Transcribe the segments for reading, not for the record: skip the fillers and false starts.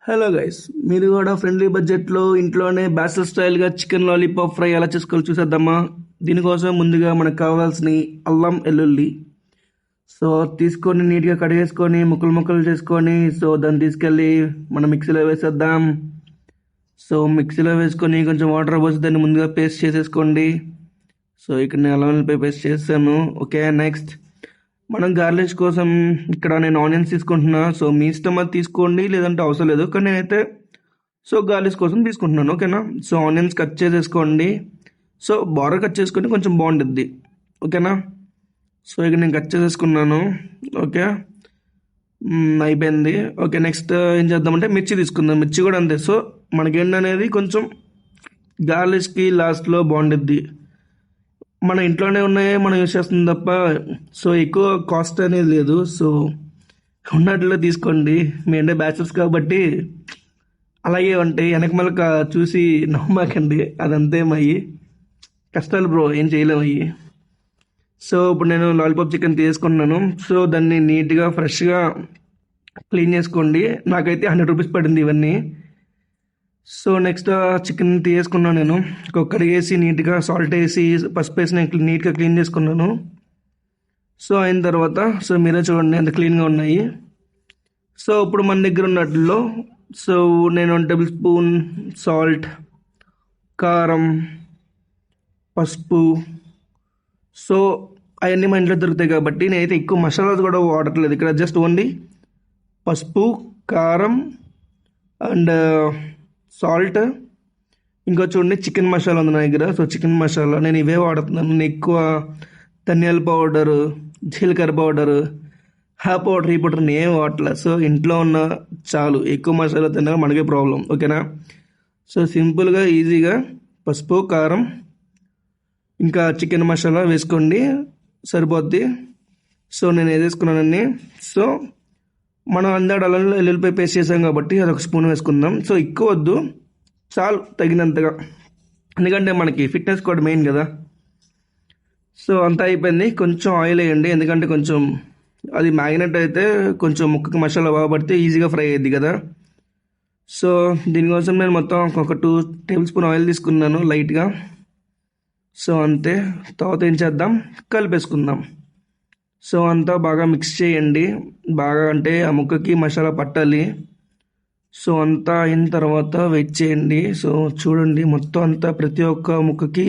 Hello guys, మీరు కూడా friendly బడ్జెట్లో ఇంట్లోనే బ్యాచిలర్ స్టైల్గా చికెన్ లాలీపాప్ ఫ్రై ఎలా చేసుకోవాలి చూసేద్దామా. దీనికోసం ముందుగా మనకు కావాల్సిన అల్లం వెల్లుల్లి తీసుకొని నీట్గా కడిగేసుకొని ముక్కలు ముక్కలు చేసుకొని దాన్ని తీసుకెళ్ళి మనం మిక్సీలో వేసేద్దాం. మిక్సీలో వేసుకొని కొంచెం వాటర్ పోసి దాన్ని ముందుగా పేస్ట్ చేసేసుకోండి. ఇక్కడ నేను అల్లం వెల్లుల్లి పేస్ట్ చేస్తాను. ఓకే, నెక్స్ట్ మనం గార్లిష్ కోసం ఇక్కడ నేను ఆనియన్స్ తీసుకుంటున్నా. మీ ఇష్టం అది తీసుకోండి, లేదంటే అవసరం లేదు, కానీ నేనైతే గార్లిష్ కోసం తీసుకుంటున్నాను. ఓకేనా. ఆనియన్స్ కట్ చేసేసుకోండి. బాగా కట్ చేసుకుంటే కొంచెం బాగుంటుంది. ఓకేనా. ఇక్కడ నేను కట్ చేసేసుకున్నాను. ఓకే, అయిపోయింది. ఓకే, నెక్స్ట్ ఏం చేద్దామంటే మిర్చి తీసుకుందాం. మిర్చి కూడా అంతే. మనకేంటనేది కొంచెం గార్లిష్కి లాస్ట్లో బాగుంటుంది. మన ఇంట్లోనే ఉన్నాయే మనం యూజ్ చేస్తుంది తప్ప ఎక్కువ కాస్ట్ అనేది లేదు. ఉన్నట్లో తీసుకోండి. మీ అంటే బ్యాచిలర్స్ కాబట్టి అలాగే ఉంటాయి. వెనక మళ్ళీ చూసి నమ్మకండి, అదంతే మయ్యి కష్టాలు బ్రో, ఏం చేయలేము అయ్యి. ఇప్పుడు నేను లాలీపాప్ చికెన్ తీసుకున్నాను. దాన్ని నీట్గా ఫ్రెష్గా క్లీన్ చేసుకోండి. నాకైతే 100 రూపీస్ పడింది ఇవన్నీ. నెక్స్ట్ చికెన్ తీసుకున్నాను. నేను కడిగేసి నీట్గా సాల్ట్ వేసి పసుపు వేసి నేను నీట్గా క్లీన్ చేసుకున్నాను. అయిన తర్వాత మీరే చూడండి ఎంత క్లీన్గా ఉన్నాయి. ఇప్పుడు మన దగ్గర ఉన్నట్లో నేను 1 టేబుల్ స్పూన్ సాల్ట్, కారం, పసుపు అవన్నీ మా ఇంట్లో దొరుకుతాయి కాబట్టి నేనైతే ఎక్కువ మసాలాస్ కూడా వాడట్లేదు. ఇక్కడ జస్ట్ ఓన్లీ పసుపు, కారం అండ్ సాల్ట్, ఇంకా చూడండి చికెన్ మసాలా ఉంది నా దగ్గర. చికెన్ మసాలా నేను ఇవే వాడుతున్నాను. నేను ఎక్కువ ధనియాల పౌడరు, జీలకర్ర పౌడరు, పౌడర్, ఈ పౌడర్ నేను ఏం వాడట్లేదు. ఇంట్లో ఉన్న చాలు. ఎక్కువ మసాలా తిన్నా మనకే ప్రాబ్లం. ఓకేనా. సింపుల్గా ఈజీగా పసుపు, కారం, ఇంకా చికెన్ మసాలా వేసుకోండి, సరిపోద్ది. నేను వేసుకున్నానండి. మనం అందరూ అలా వెల్లుల్లిపాయ పేస్ట్ చేసాం కాబట్టి అది 1 స్పూన్ వేసుకుందాం. ఎక్కువ వద్దు, చాలు తగినంతగా, ఎందుకంటే మనకి ఫిట్నెస్ కూడా మెయిన్ కదా. అంతా అయిపోయింది. కొంచెం ఆయిల్ వేయండి, ఎందుకంటే కొంచెం అది మ్యాగ్నెట్ అయితే కొంచెం ముక్కకి మసాలా బాగా పడితే ఈజీగా ఫ్రై అయ్యిద్ది కదా. దీనికోసం నేను మొత్తం ఒక 2 టేబుల్ స్పూన్ ఆయిల్ తీసుకున్నాను లైట్గా. అంతే. తర్వాత ఏం చేద్దాం, కలిపేసుకుందాం. అంతా బాగా మిక్స్ చేయండి. బాగా అంటే ఆ ముక్కకి మసాలా పట్టాలి. అంతా అయిన తర్వాత వెయిట్ చేయండి. చూడండి మొత్తం అంతా ప్రతి ఒక్క ముక్కకి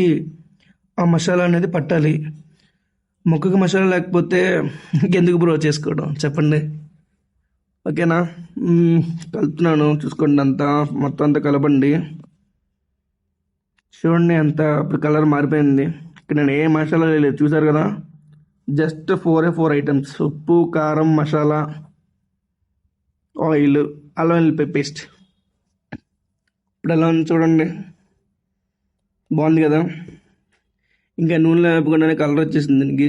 ఆ మసాలా అనేది పట్టాలి. ముక్కకి మసాలా లేకపోతే ఇంకెందుకు బ్రో చేసుకోవడం, చెప్పండి. ఓకేనా. కలుపుతున్నాను, చూసుకోండి. అంతా మొత్తం అంతా కలపండి. చూడండి అంతా ఇప్పుడు కలర్ మారిపోయింది. ఇక్కడ నేను ఏ మసాలా లేదు, చూసారు కదా. జస్ట్ 4 ఐటమ్స్: ఉప్పు, కారం, మసాలా, ఆయిల్, అల్లం వెల్లుల్లి పేస్ట్. ఇప్పుడు ఎలా ఉంది చూడండి, బాగుంది కదా. ఇంకా నూనెలో వేపుకుండానే కలర్ వచ్చేసింది దీనికి.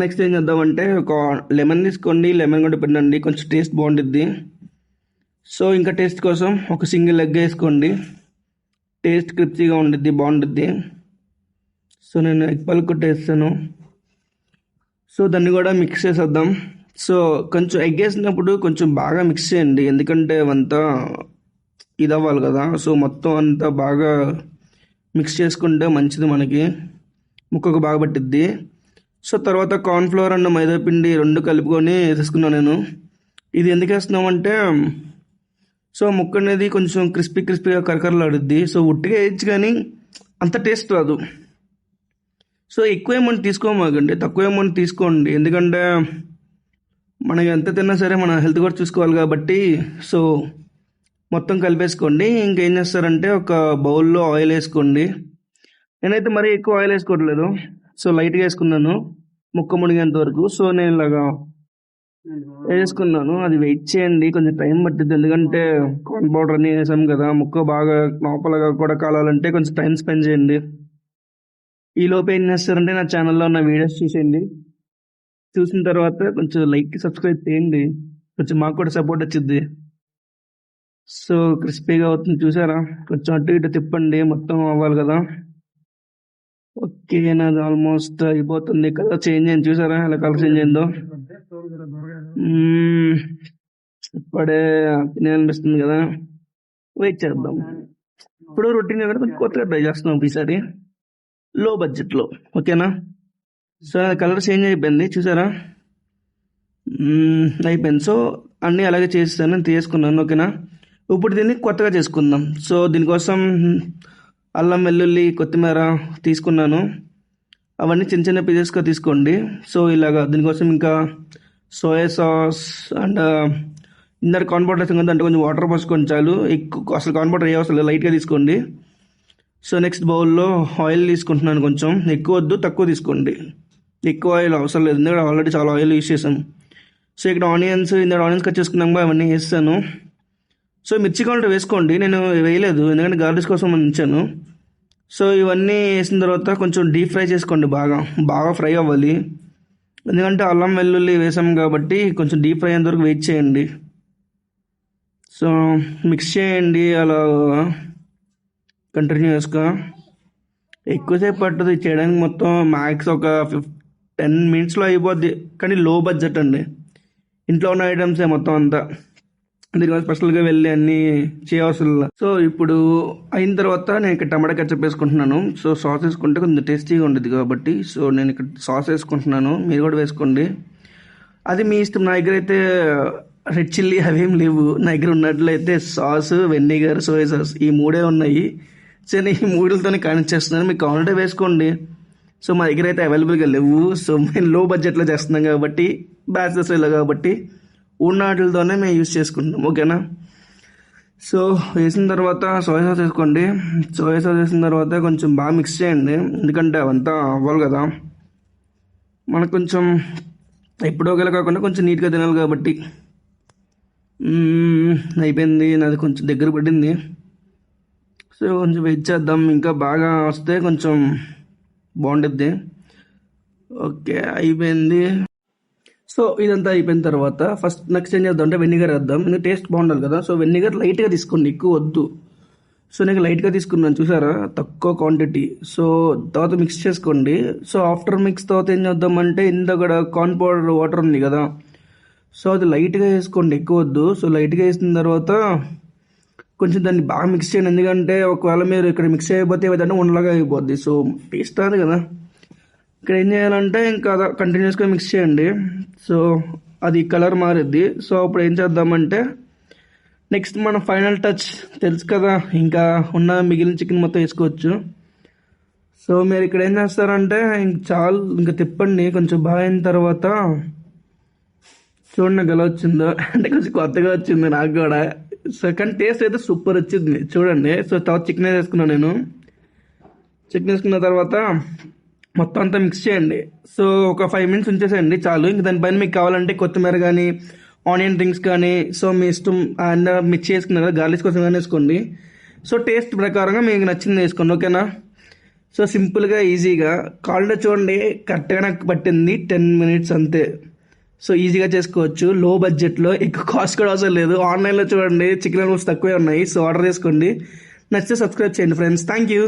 నెక్స్ట్ ఏం చేద్దామంటే ఒక లెమన్ తీసుకోండి. లెమన్ కూడా పెట్టండి, కొంచెం టేస్ట్ బాగుంటుంది. ఇంకా టేస్ట్ కోసం ఒక సింగిల్ ఎగ్ వేసుకోండి. టేస్ట్ క్రిప్సీగా ఉండిద్ది, బాగుంటుంది. నేను ఎగ్ పలుకు కొట్టేస్తాను. దాన్ని కూడా మిక్స్ చేసేద్దాం. కొంచెం ఎగ్ వేసినప్పుడు కొంచెం బాగా మిక్స్ చేయండి, ఎందుకంటే అవంతా ఇది అవ్వాలి కదా. మొత్తం అంతా బాగా మిక్స్ చేసుకుంటే మంచిది, మనకి ముక్కకు బాగా పట్టిద్ది. తర్వాత కార్న్ఫ్లవర్ అండ్ మైదా పిండి 2 కలుపుకొని వేసేసుకున్నాను నేను. ఇది ఎందుకు వేస్తున్నామంటే ముక్క అనేది కొంచెం క్రిస్పీగా కరకరలాడుద్ది. ఉట్టిగా వేయచ్చు కానీ అంత టేస్ట్ రాదు. ఎక్కువ అమౌంట్ తీసుకోమాకండి, తక్కువ అమౌంట్ తీసుకోండి, ఎందుకంటే మనకి ఎంత తిన్నా సరే మన హెల్త్ కూడా చూసుకోవాలి కాబట్టి. మొత్తం కలిపేసుకోండి. ఇంకేం చేస్తారంటే ఒక బౌల్లో ఆయిల్ వేసుకోండి. నేనైతే మరీ ఎక్కువ ఆయిల్ వేసుకోవట్లేదు, లైట్గా వేసుకున్నాను ముక్క మునిగేంత వరకు. నేను ఇలాగా వేసుకున్నాను. అది వెయిట్ చేయండి, కొంచెం టైం పట్టిద్ది, ఎందుకంటే కార్న్ పౌడర్ అన్నీ వేసాం కదా. ముక్క బాగా లోపలగా కూడా కాలాలంటే కొంచెం టైం స్పెండ్ చేయండి. ఈ లోపు ఏం చేస్తారంటే నా ఛానల్లో ఉన్న వీడియోస్ చూసేయండి. చూసిన తర్వాత కొంచెం లైక్, సబ్స్క్రైబ్ చేయండి, కొంచెం మాకు కూడా సపోర్ట్ వచ్చింది. క్రిస్పీగా అవుతుంది చూసారా. కొంచెం అటు ఇటు తిప్పండి, మొత్తం అవ్వాలి కదా. ఓకే, నాది ఆల్మోస్ట్ అయిపోతుంది. కలర్ చేంజ్ అయింది చూసారా, ఎలా కలర్ చేంజ్ అయిందో. ఇప్పుడే తినాలనిపిస్తుంది కదా, వెయిట్ చేద్దాం. ఇప్పుడు రొటీన్ కూడా కొంచెం కొత్తగా ట్రై చేస్తున్నాం ఈసారి, లో బడ్జెట్లో. ఓకేనా? సో కలర్ చేంజ్ అయిపోయింది చూసారా. అయిపోయింది. సో అన్నీ అలాగే చేస్తాను, తీసుకున్నాను. ఓకేనా? ఇప్పుడు దీన్ని కొత్తగా చేసుకుందాం. సో దీనికోసం అల్లం వెల్లుల్లి కొత్తిమీర తీసుకున్నాను. అవన్నీ చిన్న చిన్న పీసెస్గా తీసుకోండి. సో ఇలాగా దీనికోసం ఇంకా సోయా సాస్ అండ్ ఇందాక కార్న్ పౌడర్ వేసాం కదా, అంటే కొంచెం వాటర్ పోసుకోండి చాలు. ఎక్కువ అసలు కార్న్ పౌడర్ ఏ అవసరం లేదు, లైట్గా తీసుకోండి. సో నెక్స్ట్ బౌల్లో ఆయిల్ తీసుకుంటున్నాను. కొంచెం ఎక్కువ వద్దు, తక్కువ తీసుకోండి. ఎక్కువ ఆయిల్ అవసరం లేదు, ఎందుకంటే ఆల్రెడీ చాలా ఆయిల్ యూస్ చేసాం. సో ఇక్కడ ఆనియన్స్ కట్ చేసుకున్నాం, అవన్నీ వేస్తాను. సో మిర్చి కావాలంటే వేసుకోండి, నేను వేయలేదు ఎందుకంటే గార్లిష్ కోసం ఉంచాను. సో ఇవన్నీ వేసిన తర్వాత కొంచెం డీప్ ఫ్రై చేసుకోండి, బాగా ఫ్రై అవ్వాలి. ఎందుకంటే అల్లం వెల్లుల్లి వేసాం కాబట్టి కొంచెం డీప్ ఫ్రై అయ్యేంత వరకు వెయిట్ చేయండి. సో మిక్స్ చేయండి అలా కంటిన్యూస్గా. ఎక్కువసేపు పట్టదు చేయడానికి, మొత్తం మ్యాక్స్ ఒక 10 minutesలో అయిపోద్ది. కానీ లో బడ్జెట్ అండి, ఇంట్లో ఉన్న ఐటమ్సే మొత్తం అంతా, దీనివల్ల స్పెషల్గా వెళ్ళి అన్నీ చేయవలసిన. సో ఇప్పుడు అయిన తర్వాత నేను ఇక్కడ టమాటా కెచప్ వేసుకుంటున్నాను. సో సాస్ వేసుకుంటే కొంచెం టేస్టీగా ఉంటుంది కాబట్టి, సో నేను ఇక్కడ సాస్ వేసుకుంటున్నాను, మీరు కూడా వేసుకోండి. అది మీ ఇష్టం. నా దగ్గర అయితే రెడ్ చిల్లీ అవేం లేవు. నా దగ్గర ఉన్నట్లయితే సాస్, వెనిగర్, సోయా సాస్ ఈ మూడే ఉన్నాయి. సో నేను ఈ మూడులతోనే కానిచ్చేస్తున్నాను, మీకు కావాలంటే వేసుకోండి. సో మా దగ్గర అయితే అవైలబుల్గా లేవు. సో మేము లో బడ్జెట్లో చేస్తున్నాం కాబట్టి, బ్యాచిలర్స్ ఇలా కాబట్టి ఉన్న వాటితోనే మేము యూజ్ చేసుకుంటాం. ఓకేనా? సో వేసిన తర్వాత సోయా సాస్ వేసుకోండి. సోయా సాస్ వేసిన తర్వాత కొంచెం బాగా మిక్స్ చేయండి, ఎందుకంటే అవంతా అవ్వాలి కదా. మనకు కొంచెం ఎప్పుడో ఒకలా కాకుండా కొంచెం నీట్గా తినాలి కాబట్టి. అయిపోయింది, నాది కొంచెం దగ్గర పడింది. సో కొంచెం వెయిట్ చేద్దాం, ఇంకా బాగా వస్తే కొంచెం బాగుంటుంది. ఓకే అయిపోయింది. సో ఇదంతా అయిపోయిన తర్వాత నెక్స్ట్ ఏం చేద్దాం అంటే వెనిగర్ వేద్దాం, ఎందుకంటే టేస్ట్ బాగుండాలి కదా. సో వెనిగర్ లైట్గా తీసుకోండి, ఎక్కువ వద్దు. సో నేను లైట్గా తీసుకున్నాను చూసారా, తక్కువ క్వాంటిటీ. సో తర్వాత మిక్స్ చేసుకోండి. సో ఆఫ్టర్ మిక్స్ తర్వాత ఏం చేద్దాం అంటే, ఇందాక కార్న్ పౌడర్ వాటర్ ఉంది కదా, సో అది లైట్గా వేసుకోండి, ఎక్కువ వద్దు. సో లైట్గా వేసిన తర్వాత కొంచెం దాన్ని బాగా మిక్స్ చేయండి, ఎందుకంటే ఒకవేళ మీరు ఇక్కడ మిక్స్ అయిపోతే ఏదైనా ఉండలాగా అయిపోద్ది. సో టేస్ట్ రాదు కదా. ఇక్కడ ఏం చేయాలంటే ఇంకా కంటిన్యూస్గా మిక్స్ చేయండి. సో అది కలర్ మారిద్ది. సో అప్పుడు ఏం చేద్దామంటే, నెక్స్ట్ మన ఫైనల్ టచ్ తెలుసు కదా, ఇంకా ఉన్న మిగిలిన చికెన్ మొత్తం వేసుకోవచ్చు. సో మీరు ఇక్కడ ఏం చేస్తారంటే, ఇంకా తిప్పండి. కొంచెం బాగా అయిన తర్వాత చూడండి ఎలా వచ్చిందో, అంటే కొంచెం కొత్తగా వచ్చింది నాకు కూడా. సో కానీ టేస్ట్ అయితే సూపర్ వచ్చింది చూడండి. సో తర్వాత చికెన్ వేసుకున్నాను నేను. చికెన్ వేసుకున్న తర్వాత మొత్తం అంతా మిక్స్ చేయండి. సో ఒక 5 minutes ఉంచేసేయండి చాలు. ఇంక దానిపైన మీకు కావాలంటే కొత్తిమీర కానీ, ఆనియన్ రింగ్స్ కానీ, సో మీ ఇష్టం. అండ్ మిక్స్ చేసుకున్నారు కదా, గార్లిష్ కోసం కానీ వేసుకోండి. సో టేస్ట్ ప్రకారంగా మీకు నచ్చింది వేసుకోండి. ఓకేనా? సో సింపుల్గా ఈజీగా కావాలంటే చూడండి, కరెక్ట్గా నాకు పట్టింది 10 minutes అంతే. సో ఈజీగా చేసుకోవచ్చు, లో బడ్జెట్లో, ఎక్కువ కాస్ట్ కూడా అవసరం లేదు. ఆన్లైన్లో చూడండి చికెన్ ఆల్మోస్ట్ తక్కువే ఉన్నాయి. సో ఆర్డర్ చేసుకోండి, నచ్చితే సబ్స్క్రైబ్ చేయండి ఫ్రెండ్స్. Thank you.